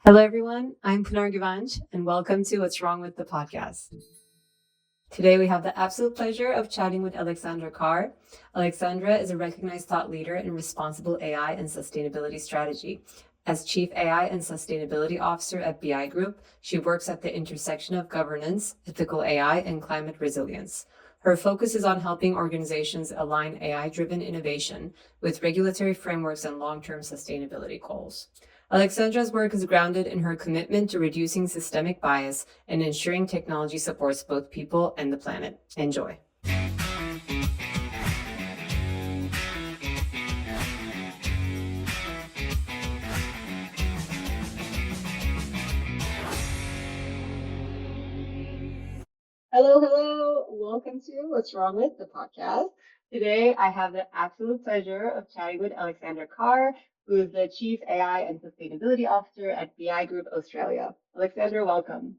Hello, everyone. I'm Pinar Givanch, and welcome to What's Wrong with the Podcast. Today, we have the absolute pleasure of chatting with Alexandra Car. Alexandra is a recognized thought leader in responsible AI and sustainability strategy. As Chief AI and Sustainability Officer at BI Group, she works at the intersection of governance, ethical AI, and climate resilience. Her focus is on helping organizations align AI-driven innovation with regulatory frameworks and long-term sustainability goals. Alexandra's work is grounded in her commitment to reducing systemic bias and ensuring technology supports both people and the planet. Enjoy. Hello. Welcome to What's Wrong with the Podcast. Today, I have the absolute pleasure of chatting with Alexandra Car, who is the Chief AI and Sustainability Officer at BI Group Australia. Alexandra, welcome.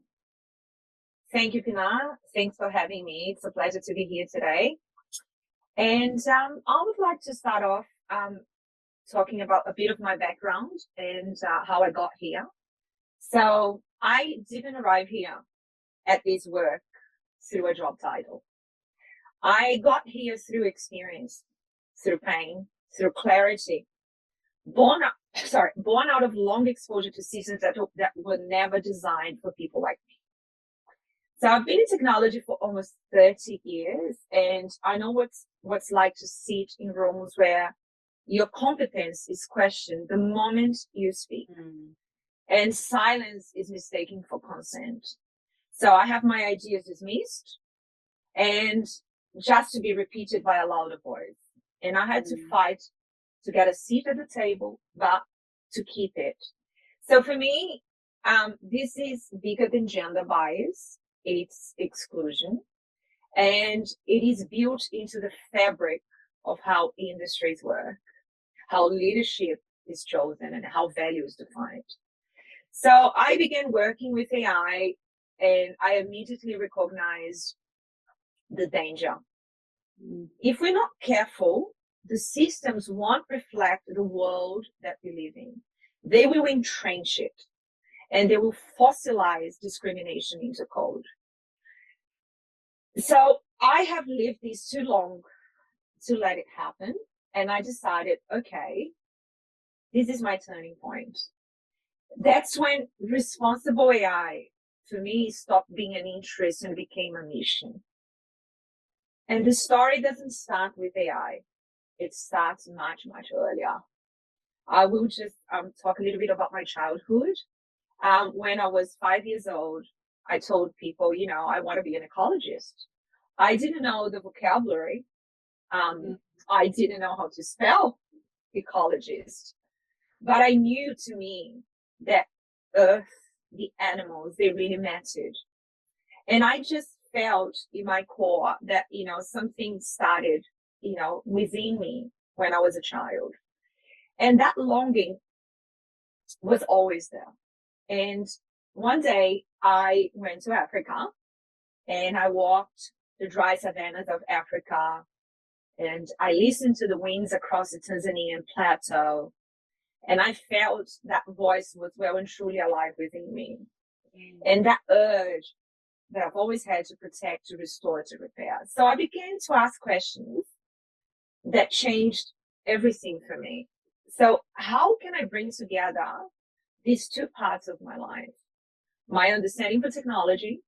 Thank you, Pinar. Thanks for having me. It's a pleasure to be here today. And I would like to start off talking about a bit of my background and how I got here. So I didn't arrive here at this work through a job title. I got here through experience, through pain, through clarity, born out of long exposure to systems that were never designed for people like me. So I've been in technology for almost 30 years, and I know what's like to sit in rooms where your competence is questioned the moment you speak, and silence is mistaken for consent. So I have my ideas dismissed and just to be repeated by a louder voice. And I had to fight to get a seat at the table, but to keep it. So for me, this is bigger than gender bias. It's exclusion, and it is built into the fabric of how industries work, how leadership is chosen, and how value is defined. So I began working with AI, and I immediately recognized the danger. If we're not careful, the systems won't reflect the world that we live in. They will entrench it, and they will fossilize discrimination into code. So I have lived this too long to let it happen. And I decided, okay, this is my turning point. That's when responsible AI, for me, stopped being an interest and became a mission. And the story doesn't start with AI. It starts much, much earlier. I will just talk a little bit about my childhood. When I was 5 years old, I told people, I want to be an ecologist. I didn't know the vocabulary. I didn't know how to spell ecologist. But I knew to me that Earth, the animals, they really mattered. And I just felt in my core that, something started, within me when I was a child. And that longing was always there. And one day I went to Africa and I walked the dry savannas of Africa and I listened to the winds across the Tanzanian plateau. And I felt that voice was well and truly alive within me. And that urge that I've always had to protect, to restore, to repair. So I began to ask questions that changed everything for me. So how can I bring together these two parts of my life? My understanding for technology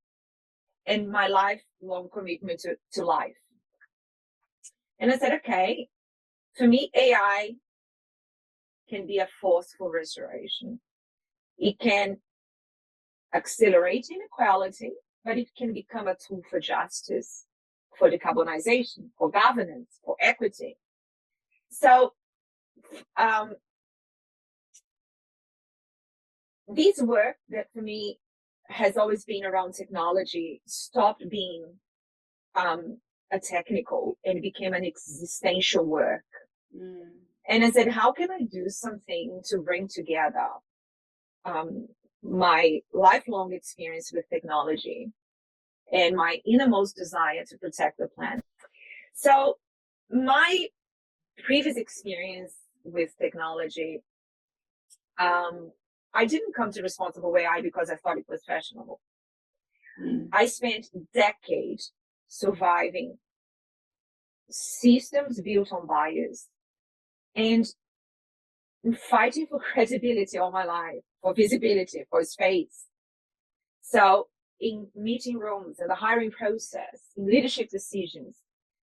and my lifelong commitment to life. And I said, okay, for me, AI can be a force for restoration. It can accelerate inequality, but it can become a tool for justice, for decarbonization, for governance, for equity. So this work that for me has always been around technology stopped being a technical and became an existential work. And I said, how can I do something to bring together my lifelong experience with technology and my innermost desire to protect the planet? So my previous experience with technology, I didn't come to responsible AI because I thought it was fashionable. Mm. I spent decades surviving systems built on bias and fighting for credibility all my life, for visibility, for space. So in meeting rooms, in the hiring process, in leadership decisions.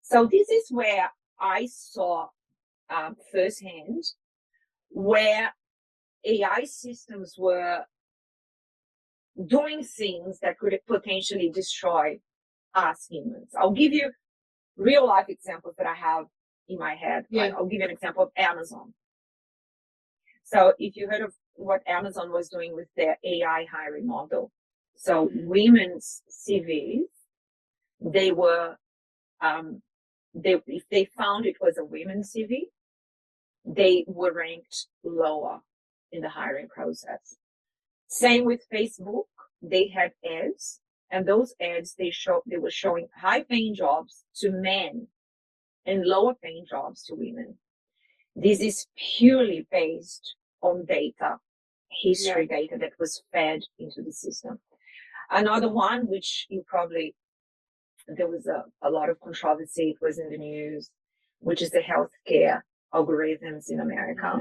So this is where I saw firsthand where AI systems were doing things that could potentially destroy us humans. I'll give you real life examples that I have in my head. Yeah. I'll give you an example of Amazon. So if you heard of what Amazon was doing with their AI hiring model, so women's CVs, they were, if they found it was a women's CV, they were ranked lower in the hiring process. Same with Facebook. They had ads, and those ads they were showing high-paying jobs to men and lower-paying jobs to women. This is purely based on data, history data that was fed into the system. Another one, which there was a lot of controversy, it was in the news, which is the healthcare algorithms in America.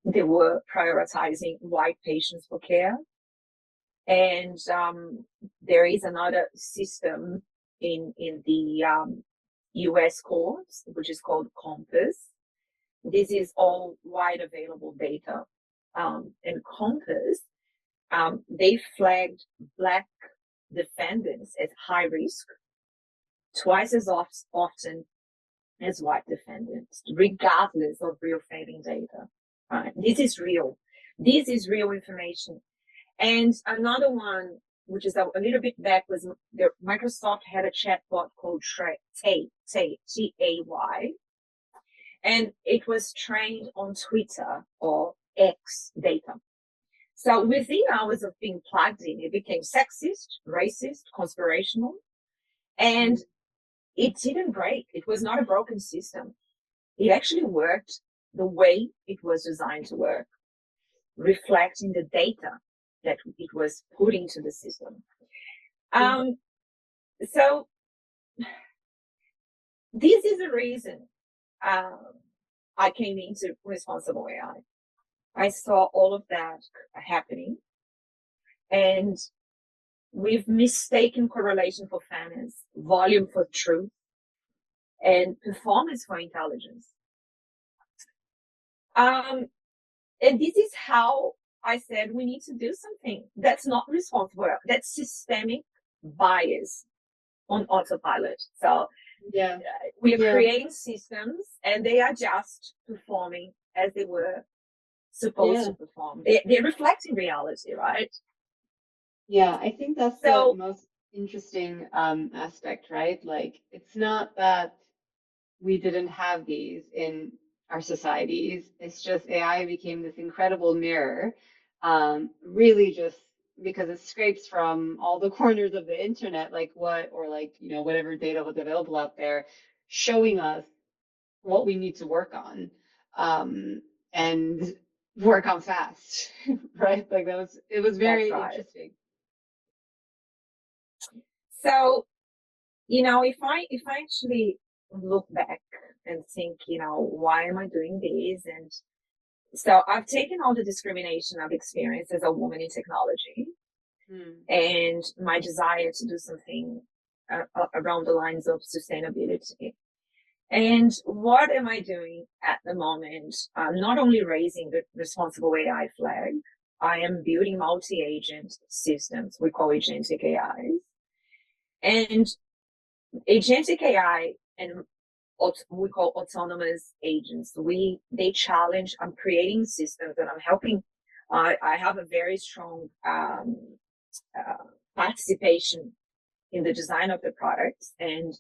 They were prioritizing white patients for care. And there is another system in the US courts, which is called Compass. This is all wide available data. And Compass, they flagged Black defendants as high risk twice as often as white defendants, regardless of real failing data. Right? This is real. This is real information. And another one, which is a little bit back, was Microsoft had a chatbot called Tay, T-A-Y, and it was trained on Twitter or X data. So within hours of being plugged in, it became sexist, racist, conspirational, and it didn't break. It was not a broken system. It actually worked the way it was designed to work, reflecting the data that it was put into the system. So this is the reason I came into responsible AI. I saw all of that happening, and we've mistaken correlation for fairness, volume for truth, and performance for intelligence. And this is how I said we need to do something. That's not responsible. That's systemic bias on autopilot. So we are creating systems, and they are just performing as they were supposed to perform. They're reflecting reality, right? Yeah, I think that's the most interesting aspect, right? Like, it's not that we didn't have these in our societies. It's just AI became this incredible mirror, really just because it scrapes from all the corners of the internet, like whatever data was available out there, showing us what we need to work on, and work on fast, right? Like it was very interesting. So, if I actually look back and think, why am I doing this? And so I've taken all the discrimination I've experienced as a woman in technology and my desire to do something around the lines of sustainability. And what am I doing at the moment? I'm not only raising the responsible AI flag, I am building multi-agent systems. We call agentic AIs. And agentic AI and what we call autonomous agents, they challenge, I'm creating systems and I'm helping. I have a very strong participation in the design of the products, and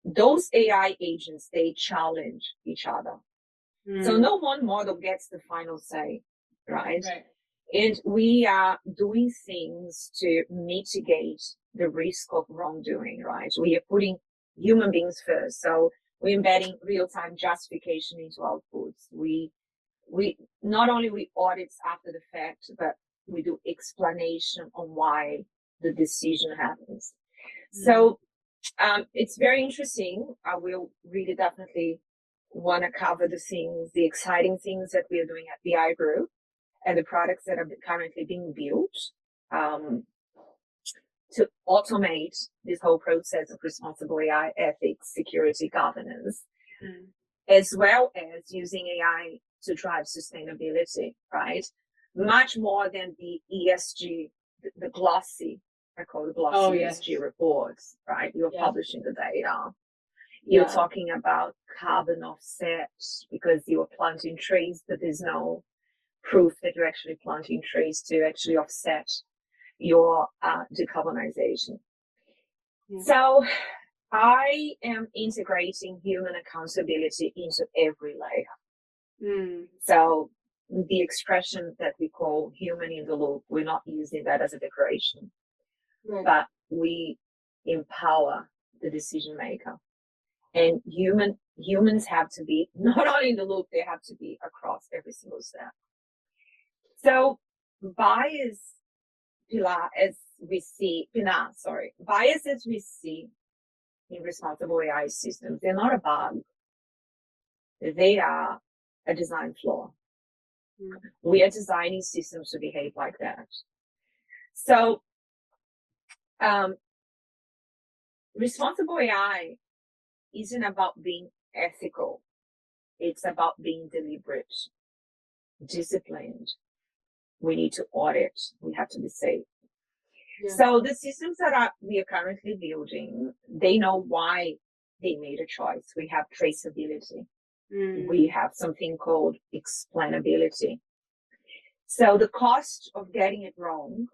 those AI agents, they challenge each other. So no one model gets the final say, right? And we are doing things to mitigate the risk of wrongdoing, right? We are putting human beings first. So we're embedding real-time justification into outputs. We we not only we audits after the fact, but we do explanation on why the decision happens. So it's very interesting. I will really definitely want to cover the exciting things that we are doing at the I Group and the products that are currently being built to automate this whole process of responsible AI, ethics, security, governance, as well as using AI to drive sustainability, right? Much more than the ESG, the glossy, I call it glossy ESG reports, right? You're publishing the data. You're talking about carbon offset because you're planting trees, but there's no proof that you're actually planting trees to actually offset your decarbonization. So I am integrating human accountability into every layer. So the expression that we call human in the loop, we're not using that as a decoration, but we empower the decision maker. And humans have to be not only in the loop, they have to be across every single step. So bias as we see in responsible AI systems, they're not a bug. They are a design flaw. We are designing systems to behave like that. So responsible AI isn't about being ethical. It's about being deliberate, disciplined. We need to audit. We have to be safe. So the systems that we are currently building, they know why they made a choice. We have traceability. We have something called explainability. So the cost of getting it wrong,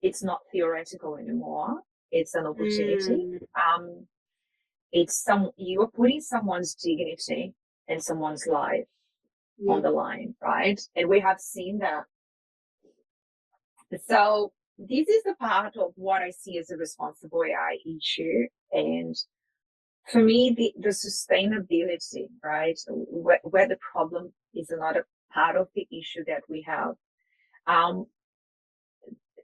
it's not theoretical anymore. It's an opportunity. You are putting someone's dignity and someone's life on the line, right? And we have seen that. So this is the part of what I see as a responsible AI issue. And for me, the sustainability, right, where the problem is another part of the issue that we have.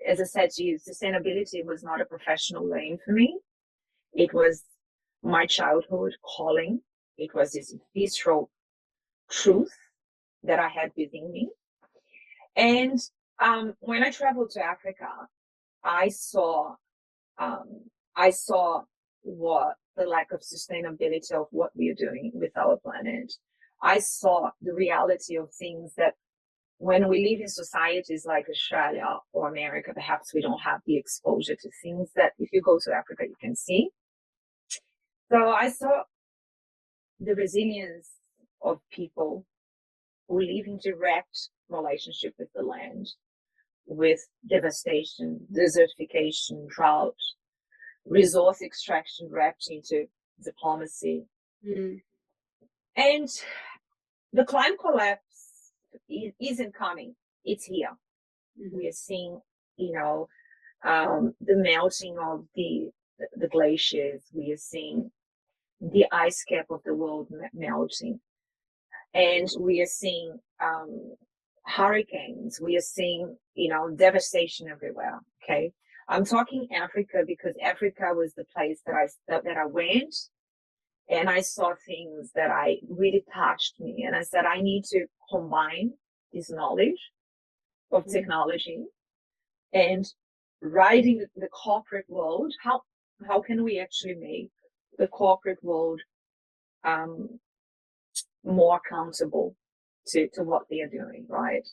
As I said to you, sustainability was not a professional lane for me. It was my childhood calling. It was this visceral truth that I had within me. And when I traveled to Africa, I saw what the lack of sustainability of what we are doing with our planet. I saw the reality of things that when we live in societies like Australia or America, perhaps we don't have the exposure to things that if you go to Africa, you can see. So I saw the resilience of people who live in direct relationship with the land, with devastation, desertification, drought, resource extraction wrapped into diplomacy. And the climate collapse isn't coming. It's here. We are seeing, the melting of the glaciers. We are seeing the ice cap of the world melting. And we are seeing hurricanes. We are seeing, devastation everywhere. Okay. I'm talking Africa because Africa was the place that I went, and I saw things that I really touched me. And I said, I need to combine this knowledge of technology and riding the corporate world. How can we actually make the corporate world more accountable to what they are doing, right?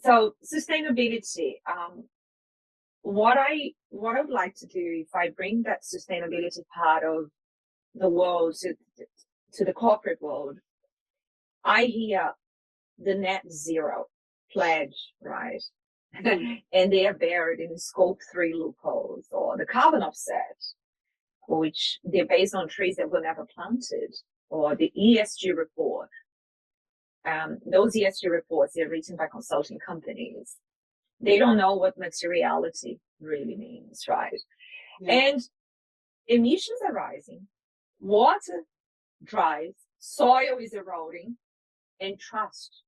So sustainability, what I would like to do, if I bring that sustainability part of the world to the corporate world, I hear the net zero pledge, right? And they are buried in scope 3 loopholes, or the carbon offset, which they're based on trees that were never planted, or the ESG report. Those ESG reports, they're written by consulting companies. They don't know what materiality really means, right? And emissions are rising. water dries, soil is eroding, and trust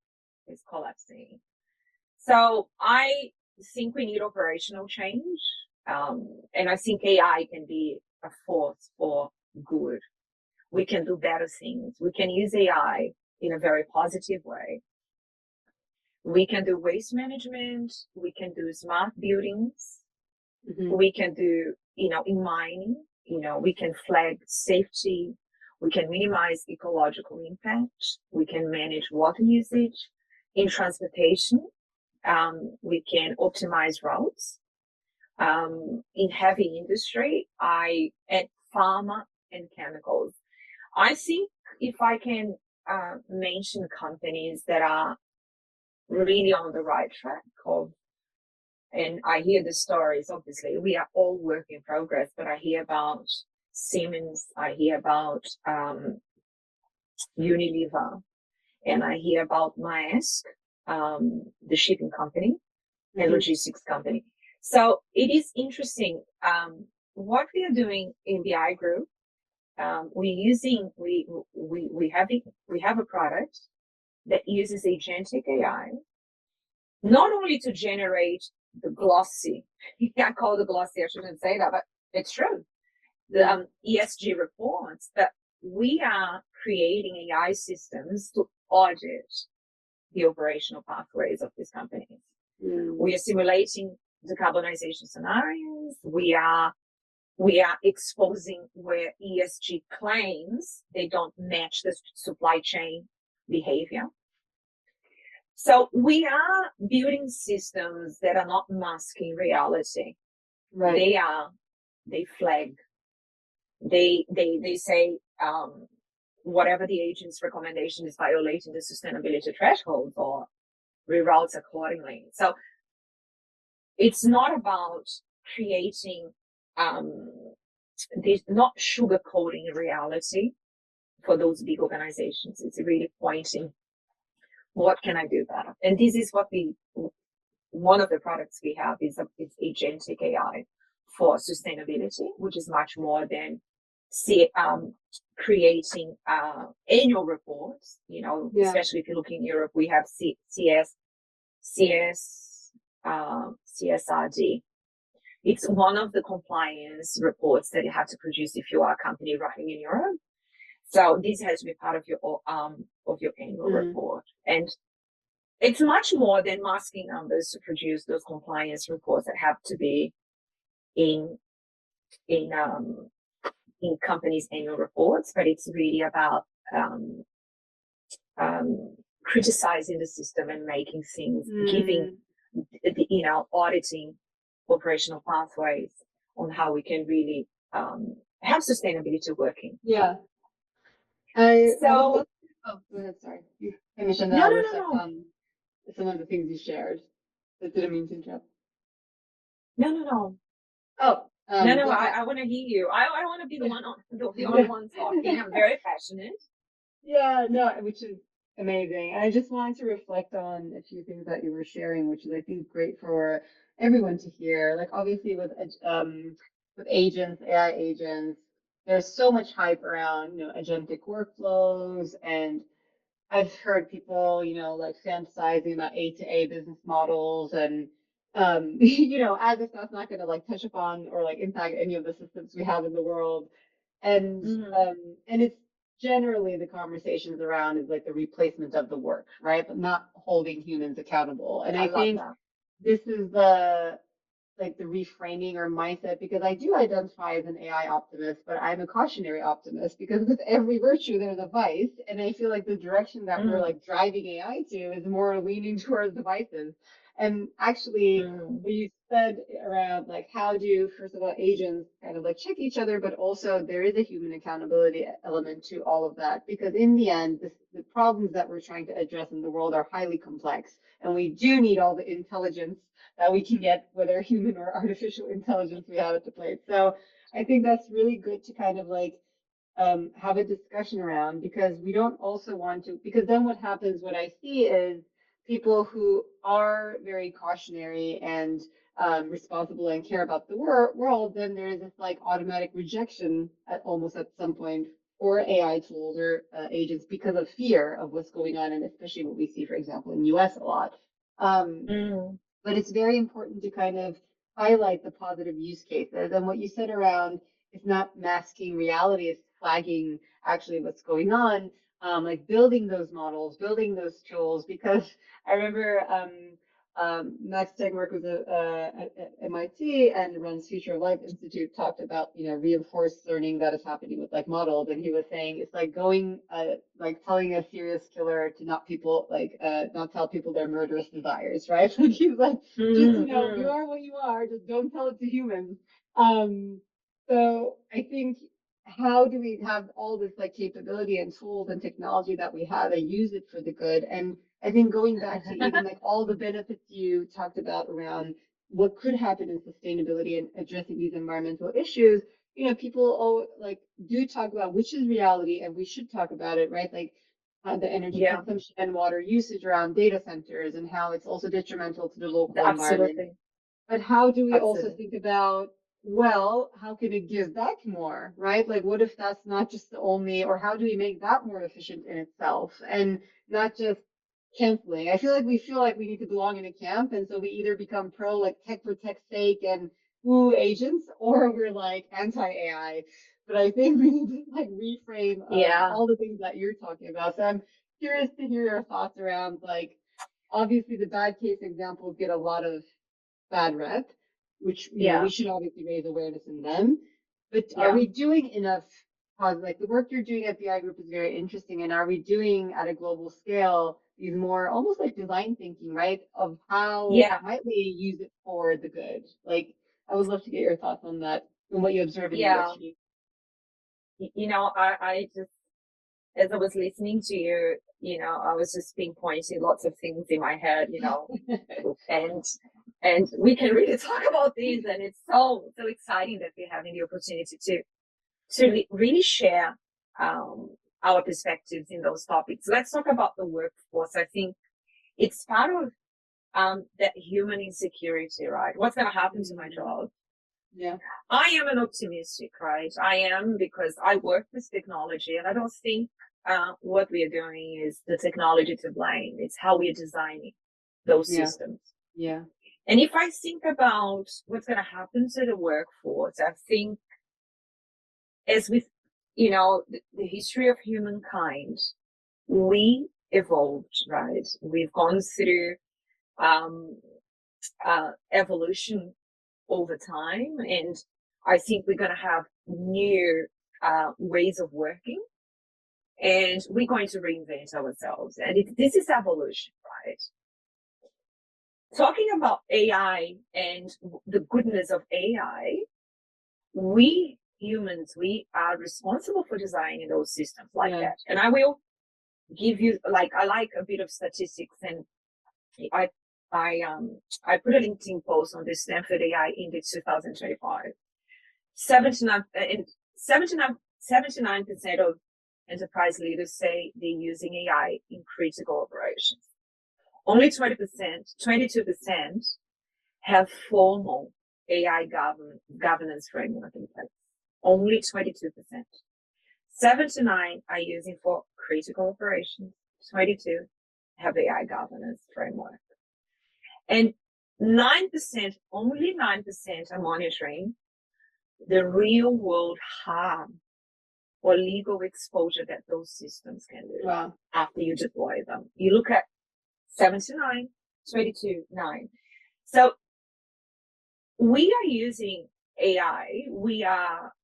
is collapsing. So I think we need operational change. And I think AI can be a force for good. We can do better things. We can use AI in a very positive way. We can do waste management. We can do smart buildings. Mhm. We can do, in mining, we can flag safety. We can minimize ecological impact. We can manage water usage. In transportation, we can optimize routes. In heavy industry, and pharma and chemicals. I think if I can mention companies that are really on the right track and I hear the stories, obviously, we are all work in progress, but I hear about Siemens, I hear about Unilever, and I hear about Maersk, the shipping company and logistics company. So it is interesting. What we are doing in the I group, we have a product that uses agentic AI, not only to generate the glossy, I call it glossy, I shouldn't say that, but it's true. The ESG reports, but we are creating AI systems to audit the operational pathways of these companies. We are simulating decarbonization scenarios. We are exposing where ESG claims they don't match the supply chain behavior. So we are building systems that are not masking reality. Right. They flag. They say whatever the agent's recommendation is violating the sustainability threshold or reroutes accordingly. So it's not about creating this, not sugarcoating reality for those big organizations. It's really pointing, what can I do better? And this is what one of the products we have is agentic AI for sustainability, which is much more than creating annual reports. Especially if you look in Europe, we have CSRD. It's one of the compliance reports that you have to produce if you are a company running in Europe. So this has to be part of your annual report. And it's much more than masking numbers to produce those compliance reports that have to be in companies' annual reports, but it's really about criticizing the system and making things, giving auditing operational pathways on how we can really have sustainability working. Yeah. Go ahead. Sorry. You finished and then I'll reflect on some of the things you shared. That didn't mean to interrupt. No. Oh. I want to hear you. I want to be the only one talking. I'm very passionate. Yeah, no, which is amazing. And I just wanted to reflect on a few things that you were sharing, which is I think great for everyone to hear. Like obviously with agents, AI agents, there's so much hype around, agentic workflows, and I've heard people, like fantasizing about A to A business models and as if that's not going to like touch upon or like impact any of the systems we have in the world. And and it's generally the conversations around is like the replacement of the work, right? But not holding humans accountable. And I think this is the reframing or mindset, because I do identify as an AI optimist, but I'm a cautionary optimist because with every virtue there's a vice. And I feel like the direction that we're like driving AI to is more leaning towards the vices. And actually, what you said around like how do, first of all, agents kind of like check each other, but also there is a human accountability element to all of that, because in the end, the problems that we're trying to address in the world are highly complex, and we do need all the intelligence that we can get, whether human or artificial intelligence we have at the plate. So I think that's really good to kind of like have a discussion around, because we don't also want to, because then what happens, what I see is people who are very cautionary and responsible and care about the world, then there is this like automatic rejection almost at some point or AI tools or agents because of fear of what's going on, and especially what we see, for example, in the US a lot. But it's very important to kind of highlight the positive use cases. And what you said around it's not masking reality, it's flagging actually what's going on, like building those models, building those tools. Because I remember Max Tegmark was at MIT and runs Future of Life Institute, talked about, reinforced learning that is happening with like models. And he was saying it's like going, like telling a serious killer to not tell people their murderous desires, right? Like he's like, just, you are what you are, just don't tell it to humans. So I think how do we have all this like capability and tools and technology that we have and use it for the good? And I think going back to even like all the benefits you talked about around what could happen in sustainability and addressing these environmental issues, people do talk about which is reality, and we should talk about it, right? Like the energy consumption and water usage around data centers and how it's also detrimental to the local environment. But how do we also think about, well, how can it give back more, right? Like, what if that's not just the only, or how do we make that more efficient in itself and not just canceling? I feel like we need to belong in a camp. And so we either become pro, like tech for tech's sake and woo agents, or we're like anti AI. But I think we need to like reframe all the things that you're talking about. So I'm curious to hear your thoughts around, like, obviously the bad case examples get a lot of bad rep, which we should obviously raise awareness in them. But are we doing enough? Like the work you're doing at BI Group is very interesting, and are we doing at a global scale these more almost like design thinking, right? Of how might we use it for the good? Like, I would love to get your thoughts on that and what you observe in the industry. I just, as I was listening to you, I was just pinpointing lots of things in my head, and we can really talk about these, and it's so exciting that we're having the opportunity to really share our perspectives in those topics. Let's talk about the workforce. I think it's part of that human insecurity, right? What's going to happen to my job? Yeah, I am an optimistic, right? I am, because I work with technology, and I don't think what we are doing is the technology to blame. It's how we are designing those systems. Yeah. And if I think about what's going to happen to the workforce, I think as with, the history of humankind, we evolved, right? We've gone through evolution over time, and I think we're going to have new ways of working, and we're going to reinvent ourselves. And this is evolution, right? Talking about AI and the goodness of AI, we humans, we are responsible for designing those systems like that. And I will give you, I like a bit of statistics, and I put a LinkedIn post on the Stanford AI Index 2025. 79% of enterprise leaders say they're using AI in critical operations. Only 22% have formal AI governance framework in place. Only 22%. 79 are using for critical operations. 22 have AI governance framework. And 9%, only 9% are monitoring the real world harm or legal exposure that those systems can do after you deploy them. You look at 79, 22, 9. So we are using AI. We are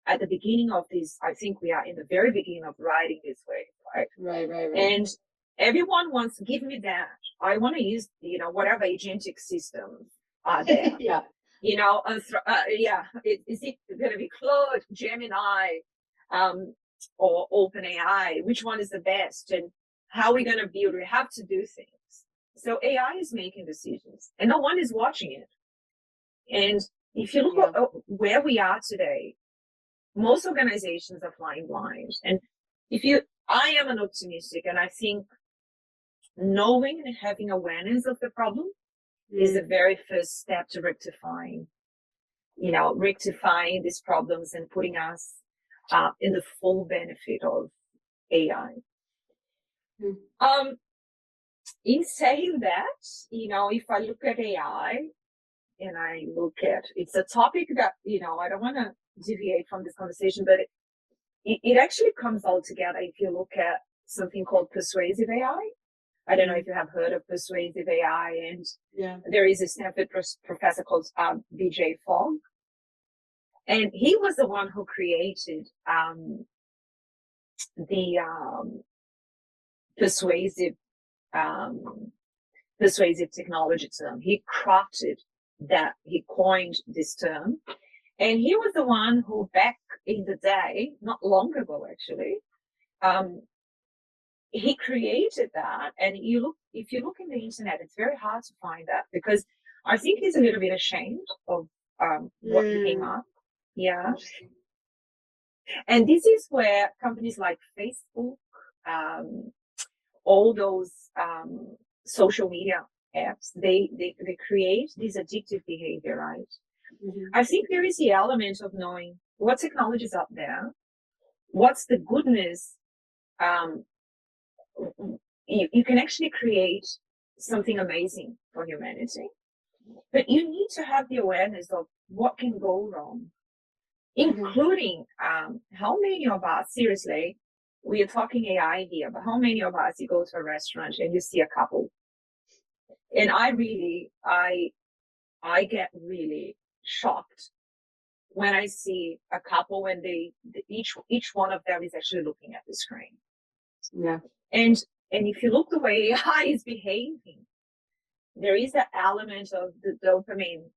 at the beginning of this. I think we are in the very beginning of riding this wave, right? Right. And everyone wants to give me that. I want to use, whatever agentic systems are there. Is it going to be Claude, Gemini, or OpenAI? Which one is the best? And how are we going to build? We have to do things. So AI is making decisions, and no one is watching it. And if you look at where we are today, most organizations are flying blind. And I am an optimistic, and I think knowing and having awareness of the problem is the very first step to rectifying these problems and putting us in the full benefit of AI. In saying that, if I look at AI and I look at, it's a topic that, I don't want to deviate from this conversation, but it actually comes all together if you look at something called persuasive AI. I don't know if you have heard of persuasive AI, and there is a Stanford professor called BJ Fogg, and he was the one who created the persuasive technology term. He crafted that, he coined this term, and he was the one who, back in the day, not long ago actually, he created that. And if you look in the internet, it's very hard to find that, because I think he's a little bit ashamed of what came up. Yeah. And this is where companies like Facebook, all those social media apps, they create this addictive behavior, right? I think there is the element of knowing what technology is up there, what's the goodness. You can actually create something amazing for humanity, but you need to have the awareness of what can go wrong, including how many of us, seriously, we are talking AI here, but how many of us, you go to a restaurant and you see a couple, and I get really shocked when I see a couple when each one of them is actually looking at the screen. Yeah. And if you look the way AI is behaving, there is that element of the dopamine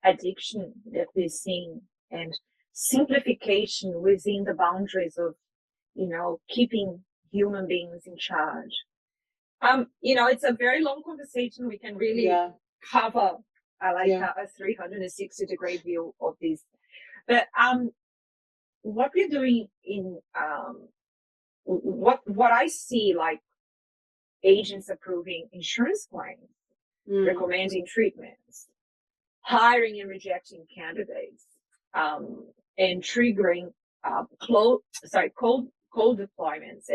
addiction that we're seeing, and simplification within the boundaries of, keeping human beings in charge. It's a very long conversation. We can really cover a 360-degree view of this. But what we're doing in what I see, like agents approving insurance claims, recommending treatments, hiring and rejecting candidates, and triggering cold deployments,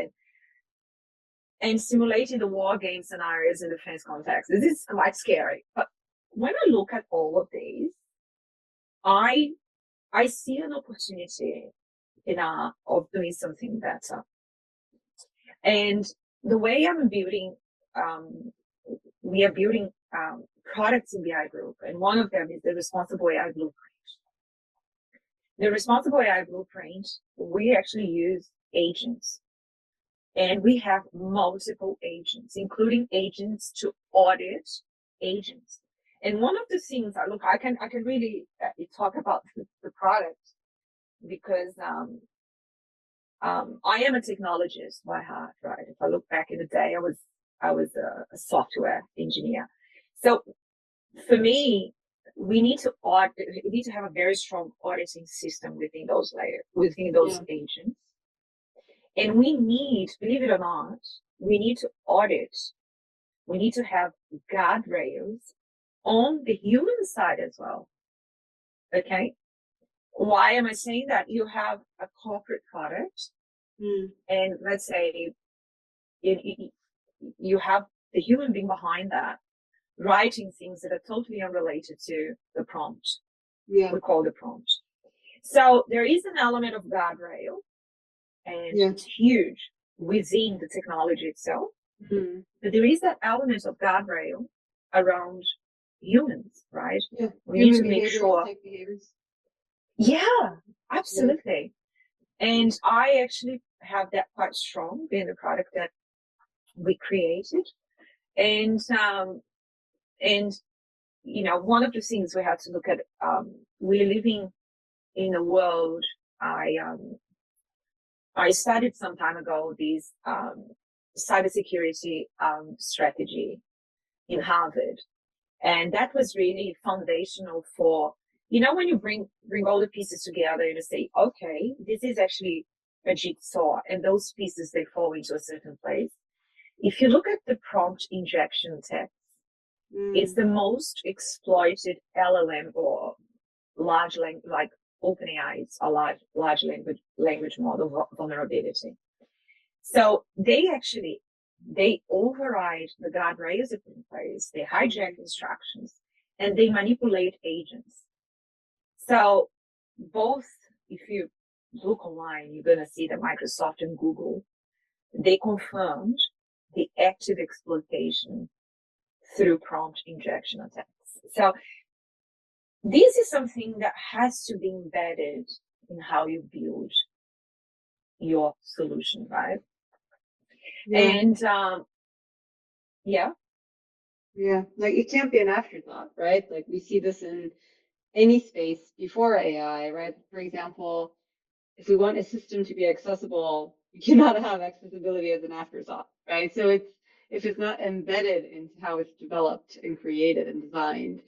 and simulating the war game scenarios in defense context. This is quite scary. But when I look at all of these, I see an opportunity of doing something better. And the way I'm building, we are building products in BI Group, and one of them is the Responsible AI Blueprint. The Responsible AI Blueprint, we actually use agents, and we have multiple agents, including agents to audit agents. And one of the things, I can really talk about the product, because I am a technologist by heart, right? If I look back in the day, I was a software engineer. So for me, we need to have a very strong auditing system within those agents. And we need, believe it or not, we need to audit. We need to have guardrails on the human side as well. Okay? Why am I saying that? You have a corporate product, and let's say you have the human being behind that writing things that are totally unrelated to the prompt. Yeah. We call the prompt. So there is an element of guardrail, and it's huge within the technology itself. But there is that element of guardrail around humans, right? Yeah. We need to make sure. Yeah, absolutely. Yeah. And I actually have that quite strong in the product that we created. And one of the things we have to look at, we're living in a world, I studied some time ago this cybersecurity strategy in Harvard. And that was really foundational for, when you bring all the pieces together and you say, okay, this is actually a jigsaw, and those pieces, they fall into a certain place. If you look at the prompt injection text, it's the most exploited LLM or large language, like OpenAI's a large language model vulnerability. So they override the guardrails they put in place, they hijack instructions, and they manipulate agents. So both, if you look online, you're going to see that Microsoft and Google, they confirmed the active exploitation through prompt injection attacks. So this is something that has to be embedded in how you build your solution, right? Yeah. And yeah. Yeah, like it can't be an afterthought, right? Like we see this in any space before AI, right? For example, if we want a system to be accessible, we cannot have accessibility as an afterthought, right? So if it's not embedded into how it's developed and created and designed,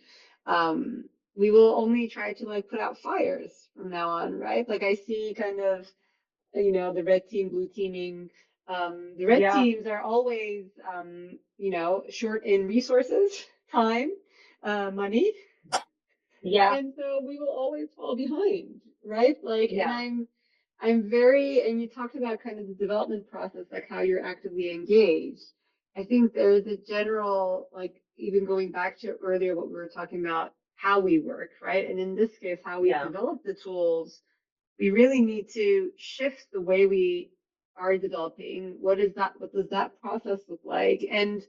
we will only try to like put out fires from now on, right? Like I see kind of, the red team, blue teaming. The red teams are always, short in resources, time, money. Yeah. And so we will always fall behind, right? Like, and I'm very, and you talked about kind of the development process, like how you're actively engaged. I think there's a general, like, even going back to earlier what we were talking about, how we work, right? And in this case, how we develop the tools, we really need to shift the way we are developing. What does that process look like? And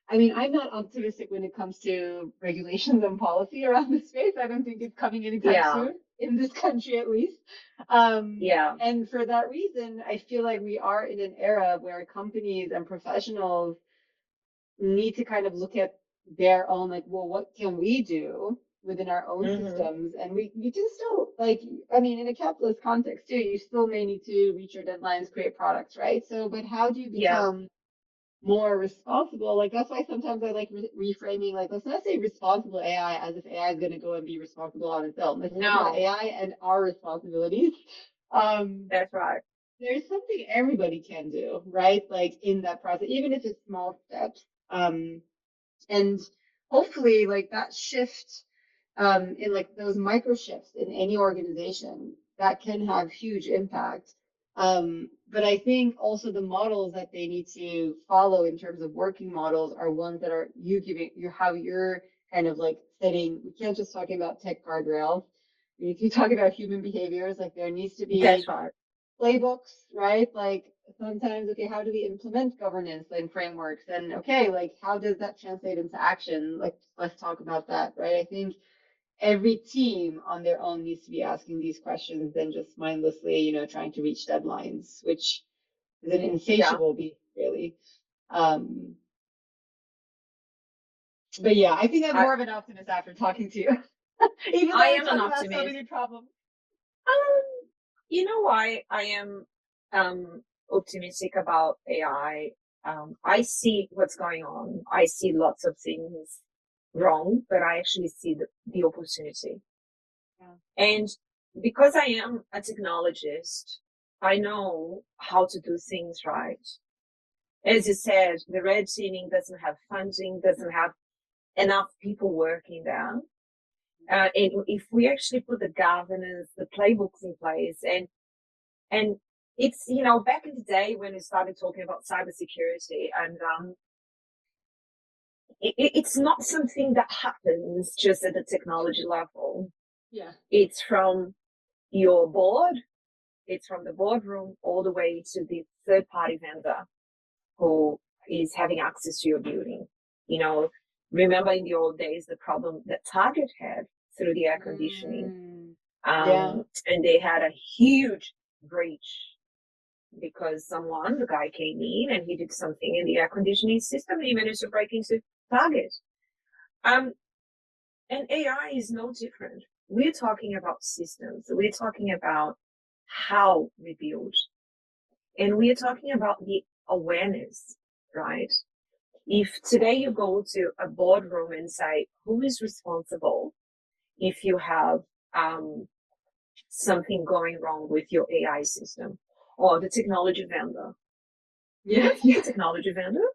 I mean, I'm not optimistic when it comes to regulations and policy around this space. I don't think it's coming anytime soon in this country, at least. And for that reason, I feel like we are in an era where companies and professionals need to kind of look at their own, like, well, what can we do within our own systems? And we can still, like, I mean, in a capitalist context too, you still may need to reach your deadlines, create products, right? So, but how do you become more responsible? Like, that's why sometimes I like reframing, like, let's not say responsible AI as if AI is going to go and be responsible on its own. Let's talk about AI and our responsibilities. That's right. There's something everybody can do, right? Like in that process, even if it's small steps. And hopefully like that shift in like those micro shifts in any organization that can have huge impact. But I think also the models that they need to follow in terms of working models are ones that are how you're kind of like setting. We can't just talking about tech guardrails. If you talk about human behaviors, like there needs to be playbooks, right? Like sometimes, okay, how do we implement governance and frameworks? And okay, like how does that translate into action? Like let's talk about that, right? I think every team on their own needs to be asking these questions than just mindlessly, trying to reach deadlines, which is an insatiable beast, really. But yeah, I think I'm more of an optimist after talking to you. Even though I am an optimist about so many problems. You know why I am optimistic about AI? I see what's going on. I see lots of things wrong, but I actually see the opportunity. And because I am a technologist, I know how to do things right. As you said, the red teaming doesn't have funding, doesn't have enough people working there. And if we actually put the governance, the playbooks in place, and it's, back in the day when we started talking about cybersecurity, and it's not something that happens just at the technology level. Yeah. It's from your board, it's from the boardroom all the way to the third party vendor who is having access to your building. Remember in the old days, the problem that Target had through the air conditioning. And they had a huge breach because the guy came in and he did something in the air conditioning system and he managed to break into Target. And AI is no different. We're talking about systems. We're talking about how we build. And we're talking about the awareness, right? If today you go to a boardroom and say, who is responsible if you have something going wrong with your AI system or the technology vendor? It's the technology vendor.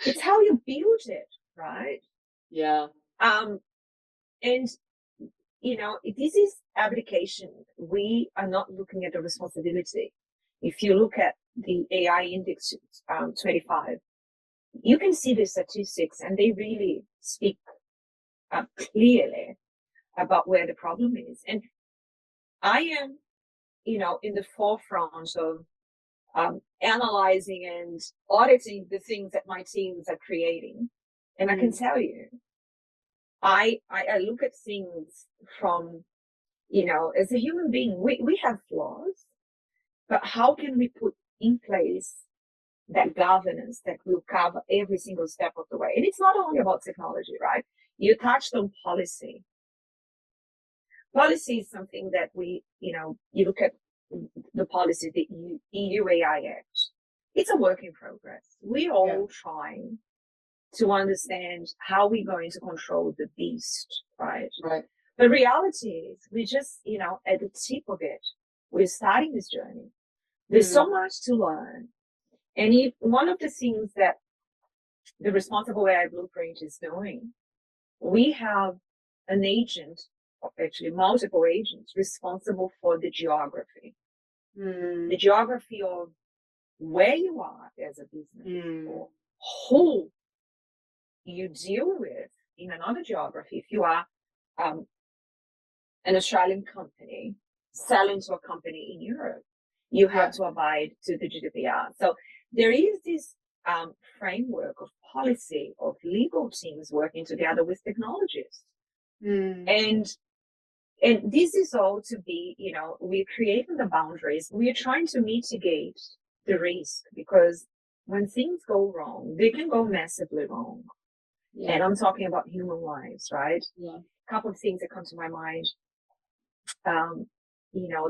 It's how you build it, right? Yeah. And this is abdication. We are not looking at the responsibility. If you look at the AI index 25, you can see the statistics, and they really speak clearly about where the problem is. And I am, in the forefront of analyzing and auditing the things that my teams are creating. And I can tell you, I look at things from, as a human being, we have flaws, but how can we put in place that governance that will cover every single step of the way? And it's not only about technology, right? You touched on policy. Policy is something that you look at the policy, the EU AI Act. It's a work in progress. We're all trying to understand how we're going to control the beast, right? Right. The reality is we're just, at the tip of it. We're starting this journey. There's so much to learn. And one of the things that the Responsible AI Blueprint is doing, we have an agent, actually multiple agents, responsible for the geography. The geography of where you are as a business, or who you deal with in another geography. If you are an Australian company selling to a company in Europe, you have to abide to the GDPR. So there is this framework of policy, of legal teams working together with technologists. And this is all to be, we're creating the boundaries. We're trying to mitigate the risk, because when things go wrong, they can go massively wrong. Yeah. And I'm talking about human lives, right? Yeah. A couple of things that come to my mind.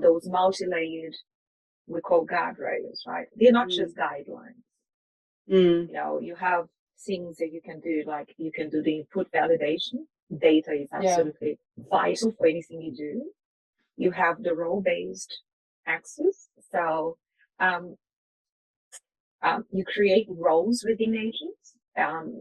Those multi-layered, we call guardrails, right? They're not just guidelines. You have things that you can do, like you can do the input validation. Data is absolutely vital for anything you do. You have the role-based access. So you create roles within agents.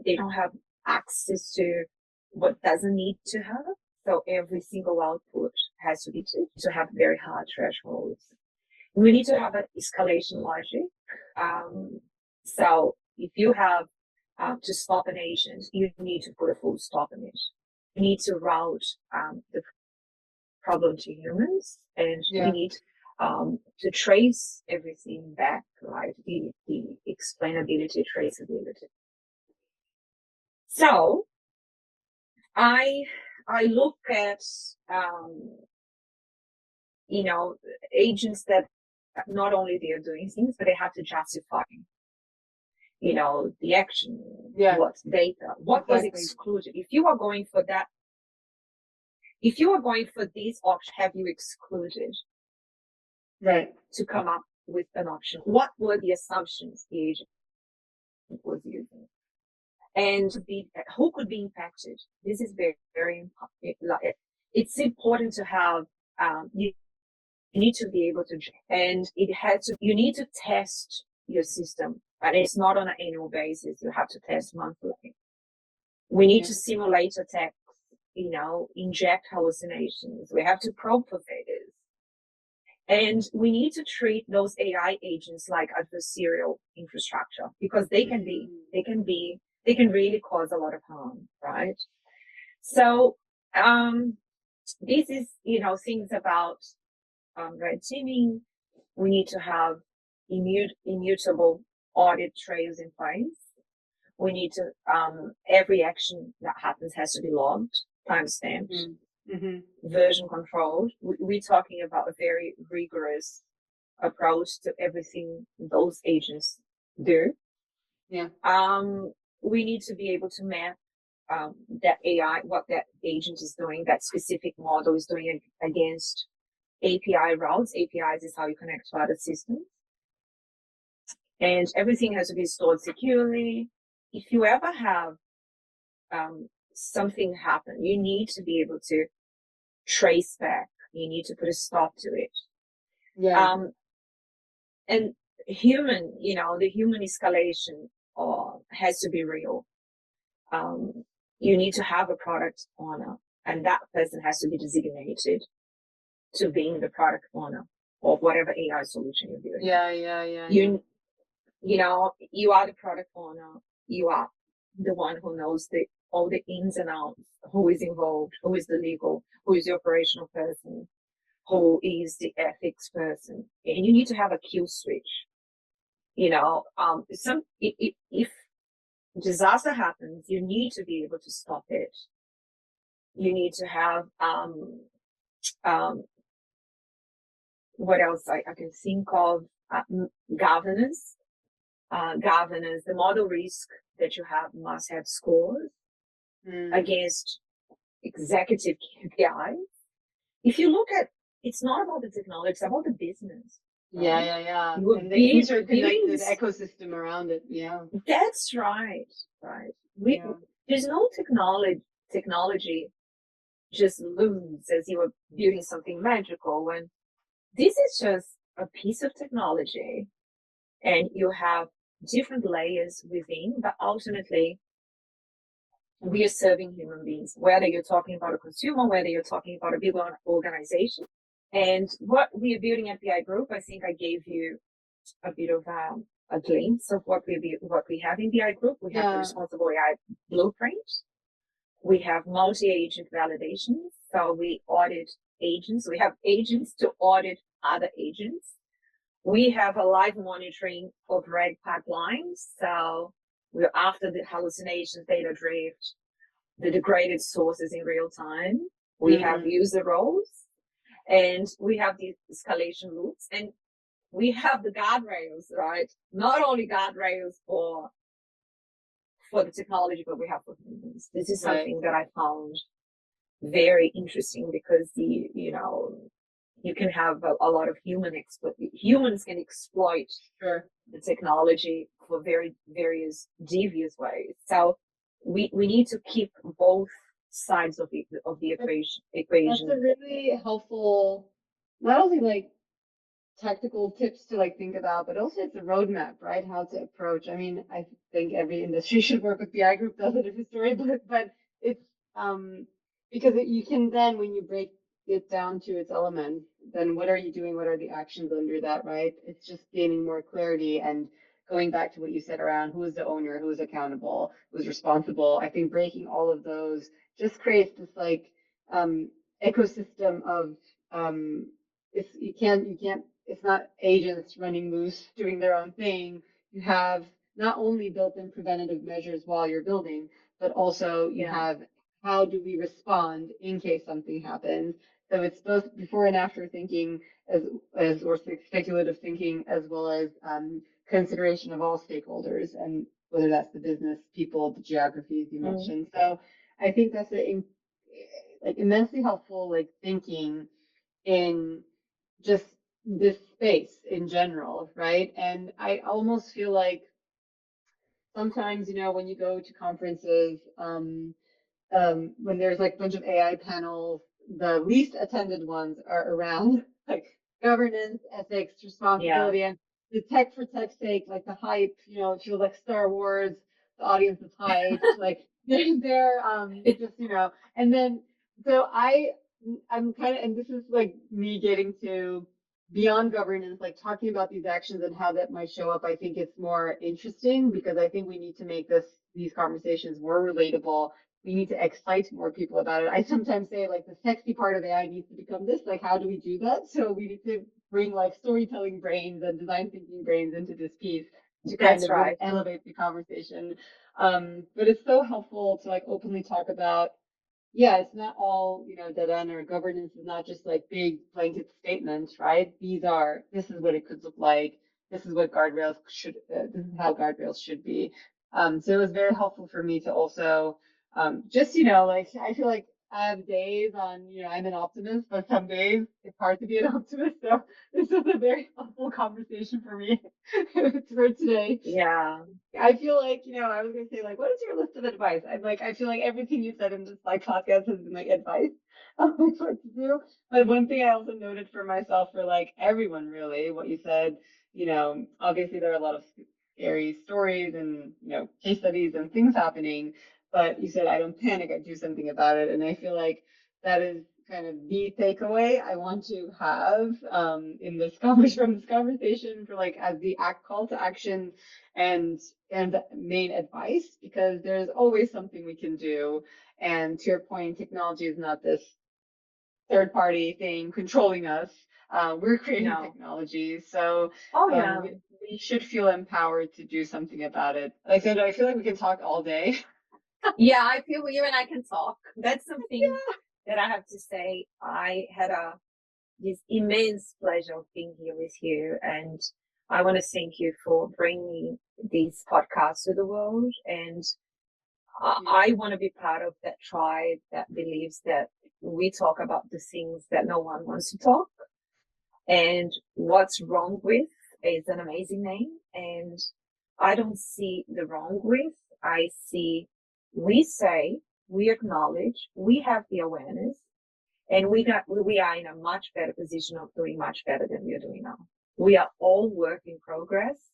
They don't have access to what doesn't need to have. So every single output has to be to have very hard thresholds. We need to have an escalation logic. So if you have to stop an agent, you need to put a full stop in it. You need to route the problem to humans, and we need to trace everything back, right? The explainability, traceability. So I look at agents that not only they are doing things, but they have to justify the action, what data, what was excluded. If you are going for this option, have you excluded to come up with an option? What were the assumptions the agent was using? And who could be impacted? This is very, very important. It's important to have, you need to be able to, and you need to test your system. But it's not on an annual basis. You have to test monthly. We need to simulate attacks, inject hallucinations. We have to probe for failures. And we need to treat those AI agents like adversarial infrastructure, because they can really cause a lot of harm, right? So, this is, things about, red teaming. We need to have immutable audit trails in place. We need to, every action that happens has to be logged, time-stamped, version controlled. We're talking about a very rigorous approach to everything those agents do. Yeah. We need to be able to map that AI, what that agent is doing, that specific model is doing against API routes. APIs is how you connect to other systems. And everything has to be stored securely. If you ever have something happen, you need to be able to trace back. You need to put a stop to it. Yeah. And the human escalation has to be real. You need to have a product owner and that person has to be designated to being the product owner of whatever AI solution you're building. You know, you are the product owner. You are the one who knows all the ins and outs, who is involved, who is the legal, who is the operational person, who is the ethics person. And you need to have a kill switch. You know, if disaster happens, you need to be able to stop it. You need to have, what else I can think of, governance. Governance, the model risk that you have must have scores against executive KPIs. If you look at, it's not about the technology, it's about the business. Yeah. And the interconnected ecosystem around it. Yeah. That's right. There's no technology just looms as you were building something magical, when this is just a piece of technology and you have different layers within, but ultimately we are serving human beings, whether you're talking about a consumer, whether you're talking about a big organization. And what we are building at BI Group, I think I gave you a bit of a glimpse of what we have in BI Group. We have the responsible AI blueprint. We have multi-agent validation. So we audit agents. We have agents to audit other agents. We have a live monitoring of RAG pipelines. So we're after the hallucinations, data drift, the degraded sources in real time. We have user roles, and we have the escalation loops, and we have the guardrails, right? Not only guardrails for the technology, but we have for humans. This is something that I found very interesting, because you can have a lot of humans can exploit the technology for very various devious ways. So we need to keep both sides of the equation. That's a really helpful, not only like tactical tips to like think about, but also it's a roadmap, right? How to approach. I mean, I think every industry should work with BI Group, does a different story, but it's because you can then, when you break it down to its elements, then what are you doing? What are the actions under that, right? It's just gaining more clarity and going back to what you said around who is the owner, who is accountable, who's responsible. I think breaking all of those just creates this like ecosystem of you can't it's not agents running loose doing their own thing. You have not only built-in preventative measures while you're building, but also you have how do we respond in case something happens. So it's both before and after thinking as or speculative thinking, as well as consideration of all stakeholders, and whether that's the business people, the geographies you mentioned. So I think that's like immensely helpful, like thinking in just this space in general, right? And I almost feel like sometimes, when you go to conferences, when there's like a bunch of AI panels, the least attended ones are around like governance, ethics, responsibility, and the tech for tech's sake, like the hype, it feels like Star Wars, the audience is hyped, like they're just, and then so I'm kind of, and this is like me getting to beyond governance, like talking about these actions and how that might show up. I think it's more interesting because I think we need to make these conversations more relatable. We need to excite more people about it. I sometimes say like the sexy part of AI needs to become this, like how do we do that? So we need to bring like storytelling brains and design thinking brains into this piece to kind of really elevate the conversation. But it's so helpful to like openly talk about, it's not all, dead end, or governance is not just like big blanket statements, right? This is what it could look like. This is what this is how guardrails should be. So it was very helpful for me to also, just, like, I feel like I have days on, I'm an optimist, but some days it's hard to be an optimist. So this was a very helpful conversation for me for today. Yeah. I feel like, I was going to say, like, what is your list of advice? I feel like everything you said in this like podcast has been like advice on what to do. But one thing I also noted for myself, for like everyone really, what you said, obviously there are a lot of scary stories and, case studies and things happening. but you said, I don't panic, I do something about it. And I feel like that is kind of the takeaway I want to have in this from this conversation for like as the call to action and the main advice, because there's always something we can do. And to your point, technology is not this third party thing controlling us. We're creating technology, so we should feel empowered to do something about it. Like I said, I feel like we can talk all day. Yeah, I feel you and I can talk. That's something that I have to say. I had this immense pleasure of being here with you, and I want to thank you for bringing these podcasts to the world. And I want to be part of that tribe that believes that we talk about the things that no one wants to talk. And What's Wrong With is an amazing name. And I don't see the wrong with. I see, we say, we acknowledge, we have the awareness, and we are in a much better position of doing much better than we are doing now. We are all work in progress.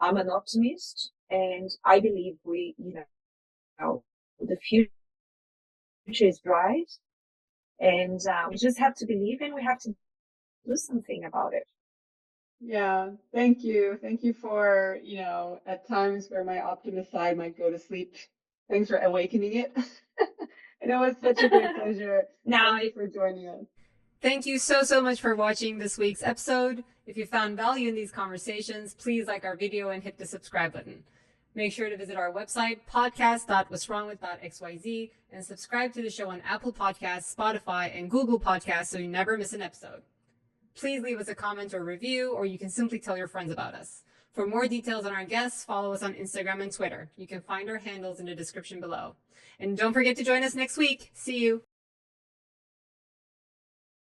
I'm an optimist, and I believe the future is bright, and we just have to believe, and we have to do something about it. Yeah, thank you. Thank you for, at times where my optimist side might go to sleep. Thanks for awakening it. And it was such a great pleasure. Thank you for joining us. Thank you so much for watching this week's episode. If you found value in these conversations, please like our video and hit the subscribe button. Make sure to visit our website, podcast.what'swrongwith.xyz, and subscribe to the show on Apple Podcasts, Spotify, and Google Podcasts so you never miss an episode. Please leave us a comment or review, or you can simply tell your friends about us. For more details on our guests, follow us on Instagram and Twitter. You can find our handles in the description below. And don't forget to join us next week. See you.